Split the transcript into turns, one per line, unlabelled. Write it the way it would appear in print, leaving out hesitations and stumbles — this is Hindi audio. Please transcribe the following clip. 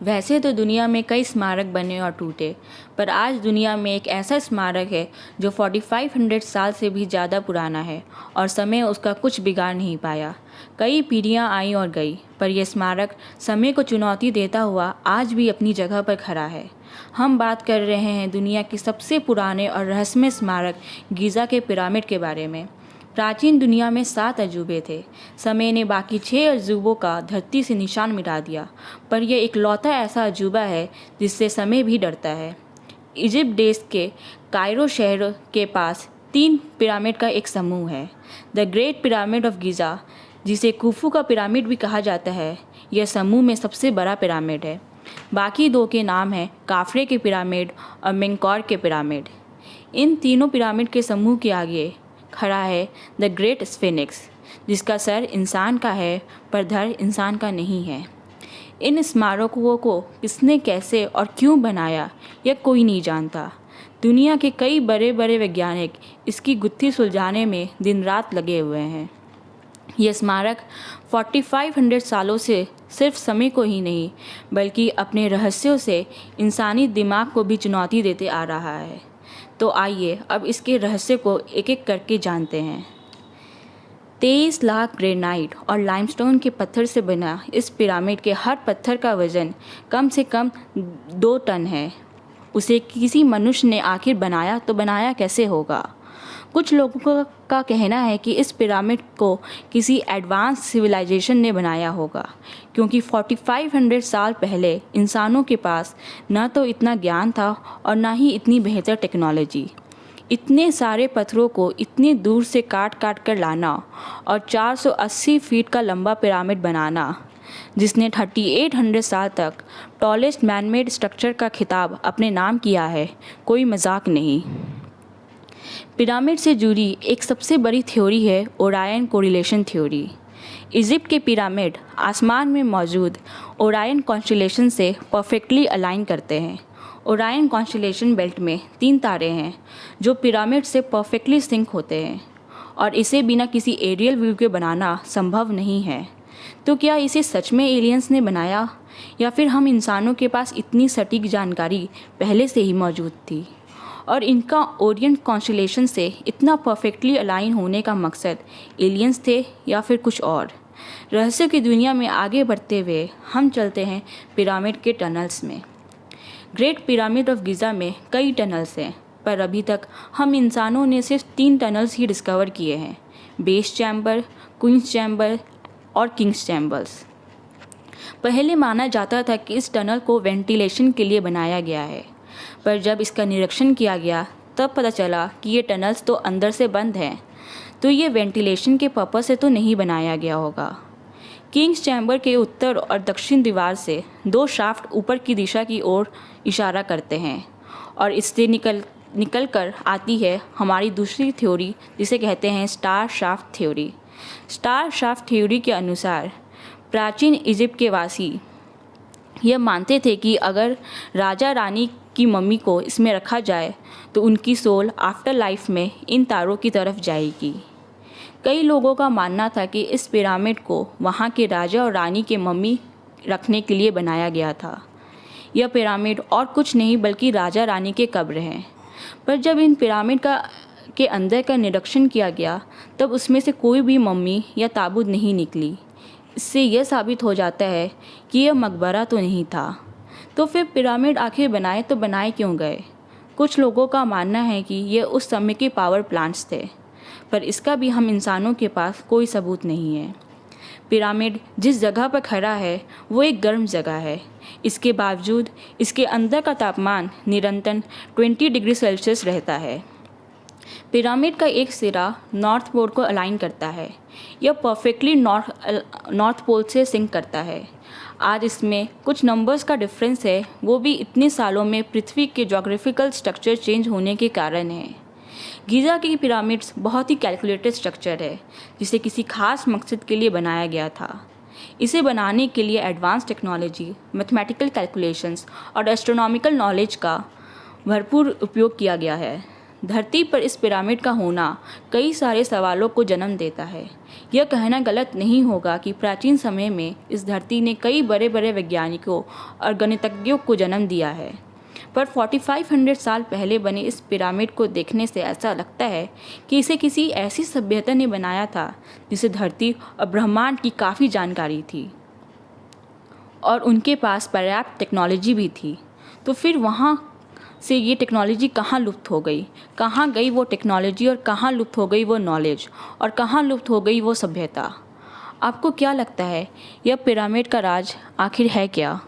वैसे तो दुनिया में कई स्मारक बने और टूटे, पर आज दुनिया में एक ऐसा स्मारक है जो 4500 साल से भी ज़्यादा पुराना है और समय उसका कुछ बिगाड़ नहीं पाया। कई पीढ़ियां आईं और गई, पर यह स्मारक समय को चुनौती देता हुआ आज भी अपनी जगह पर खड़ा है। हम बात कर रहे हैं दुनिया के सबसे पुराने और रहस्यमय स्मारक गीज़ा के पिरामिड के बारे में। प्राचीन दुनिया में 7 अजूबे थे। समय ने बाकी 6 अजूबों का धरती से निशान मिटा दिया, पर यह इकलौता ऐसा अजूबा है जिससे समय भी डरता है। इजिप्ट देश के कायरो शहर के पास 3 पिरामिड का एक समूह है। The great pyramid of Giza, जिसे कुफू का पिरामिड भी कहा जाता है, यह समूह में सबसे बड़ा पिरामिड है। बाकी 2 के नाम हैं काफ्रे के पिरामिड और मेंकौर के पिरामिड। इन तीनों पिरामिड के समूह के आगे खड़ा है द ग्रेट स्फिनिक्स, जिसका सर इंसान का है पर धड़ इंसान का नहीं है। इन स्मारकों को किसने, कैसे और क्यों बनाया, यह कोई नहीं जानता। दुनिया के कई बड़े बड़े वैज्ञानिक इसकी गुत्थी सुलझाने में दिन रात लगे हुए हैं। यह स्मारक 4500 सालों से सिर्फ समय को ही नहीं, बल्कि अपने रहस्यों से इंसानी दिमाग को भी चुनौती देते आ रहा है। तो आइए अब इसके रहस्य को एक एक करके जानते हैं। 23 लाख ग्रेनाइट और लाइमस्टोन के पत्थर से बना इस पिरामिड के हर पत्थर का वजन कम से कम 2 टन है। उसे किसी मनुष्य ने आखिर बनाया तो बनाया कैसे होगा? कुछ लोगों का कहना है कि इस पिरामिड को किसी एडवांस सिविलाइजेशन ने बनाया होगा, क्योंकि 4500 साल पहले इंसानों के पास न तो इतना ज्ञान था और न ही इतनी बेहतर टेक्नोलॉजी। इतने सारे पत्थरों को इतनी दूर से काट काट कर लाना और 480 फीट का लंबा पिरामिड बनाना, जिसने 3800 साल तक टॉलेस्ट मैनमेड स्ट्रक्चर का खिताब अपने नाम किया है, कोई मजाक नहीं। पिरामिड से जुड़ी एक सबसे बड़ी थ्योरी है ओरायन कोरिलेशन थ्योरी। इजिप्ट के पिरामिड आसमान में मौजूद ओरायन कॉन्स्टेलेशन से परफेक्टली अलाइन करते हैं। ओरायन कॉन्स्टेलेशन बेल्ट में 3 तारे हैं जो पिरामिड से परफेक्टली सिंक होते हैं, और इसे बिना किसी एरियल व्यू के बनाना संभव नहीं है। तो क्या इसे सच में एलियंस ने बनाया, या फिर हम इंसानों के पास इतनी सटीक जानकारी पहले से ही मौजूद थी? और इनका ओरिएंट कॉन्स्टेलेशन से इतना परफेक्टली अलाइन होने का मकसद एलियंस थे या फिर कुछ और? रहस्य की दुनिया में आगे बढ़ते हुए हम चलते हैं पिरामिड के टनल्स में। ग्रेट पिरामिड ऑफ गीज़ा में कई टनल्स हैं, पर अभी तक हम इंसानों ने सिर्फ 3 टनल्स ही डिस्कवर किए हैं: बेस चैम्बर, क्वींस चैम्बर और किंग्स चैम्बर्स। पहले माना जाता था कि इस टनल को वेंटिलेशन के लिए बनाया गया है, पर जब इसका निरीक्षण किया गया तब पता चला कि ये टनल्स तो अंदर से बंद हैं, तो ये वेंटिलेशन के पर्पस से तो नहीं बनाया गया होगा। किंग्स चैम्बर के उत्तर और दक्षिण दीवार से 2 शाफ्ट ऊपर की दिशा की ओर इशारा करते हैं, और इससे निकल कर आती है हमारी दूसरी थ्योरी, जिसे कहते हैं star shaft theory. Star shaft theory के अनुसार प्राचीन इजिप्ट के वासी यह मानते थे कि अगर राजा रानी की मम्मी को इसमें रखा जाए तो उनकी सोल आफ्टर लाइफ में इन तारों की तरफ जाएगी। कई लोगों का मानना था कि इस पिरामिड को वहाँ के राजा और रानी के मम्मी रखने के लिए बनाया गया था। यह पिरामिड और कुछ नहीं बल्कि राजा रानी के कब्र हैं। पर जब इन पिरामिड के अंदर का निरीक्षण किया गया तब उसमें से कोई भी मम्मी या ताबूत नहीं निकली। इससे यह साबित हो जाता है कि यह मकबरा तो नहीं था। तो फिर पिरामिड आखिर बनाए तो बनाए क्यों गए? कुछ लोगों का मानना है कि यह उस समय के पावर प्लांट्स थे, पर इसका भी हम इंसानों के पास कोई सबूत नहीं है। पिरामिड जिस जगह पर खड़ा है वो एक गर्म जगह है। इसके बावजूद इसके अंदर का तापमान निरंतर 20 डिग्री सेल्सियस रहता है। पिरामिड का एक सिरा नॉर्थ पोल को अलाइन करता है। यह परफेक्टली नॉर्थ पोल से सिंक करता है। आज इसमें कुछ नंबर्स का डिफरेंस है, वो भी इतने सालों में पृथ्वी के ज्योग्राफिकल स्ट्रक्चर चेंज होने के कारण है। गीज़ा की पिरामिड्स बहुत ही कैलकुलेटेड स्ट्रक्चर है, जिसे किसी खास मकसद के लिए बनाया गया था। इसे बनाने के लिए एडवांस टेक्नोलॉजी, मैथमेटिकल कैलकुलेशंस और एस्ट्रोनॉमिकल नॉलेज का भरपूर उपयोग किया गया है। धरती पर इस पिरामिड का होना कई सारे सवालों को जन्म देता है। यह कहना गलत नहीं होगा कि प्राचीन समय में इस धरती ने कई बड़े बड़े वैज्ञानिकों और गणितज्ञों को जन्म दिया है, पर 4500 साल पहले बने इस पिरामिड को देखने से ऐसा लगता है कि इसे किसी ऐसी सभ्यता ने बनाया था जिसे धरती और ब्रह्मांड की काफ़ी जानकारी थी और उनके पास पर्याप्त टेक्नोलॉजी भी थी। तो फिर वहाँ से ये टेक्नोलॉजी कहाँ लुप्त हो गई? कहाँ गई वो टेक्नोलॉजी और कहाँ लुप्त हो गई वो नॉलेज और कहाँ लुप्त हो गई वो सभ्यता? आपको क्या लगता है, यह पिरामिड का राज आखिर है क्या?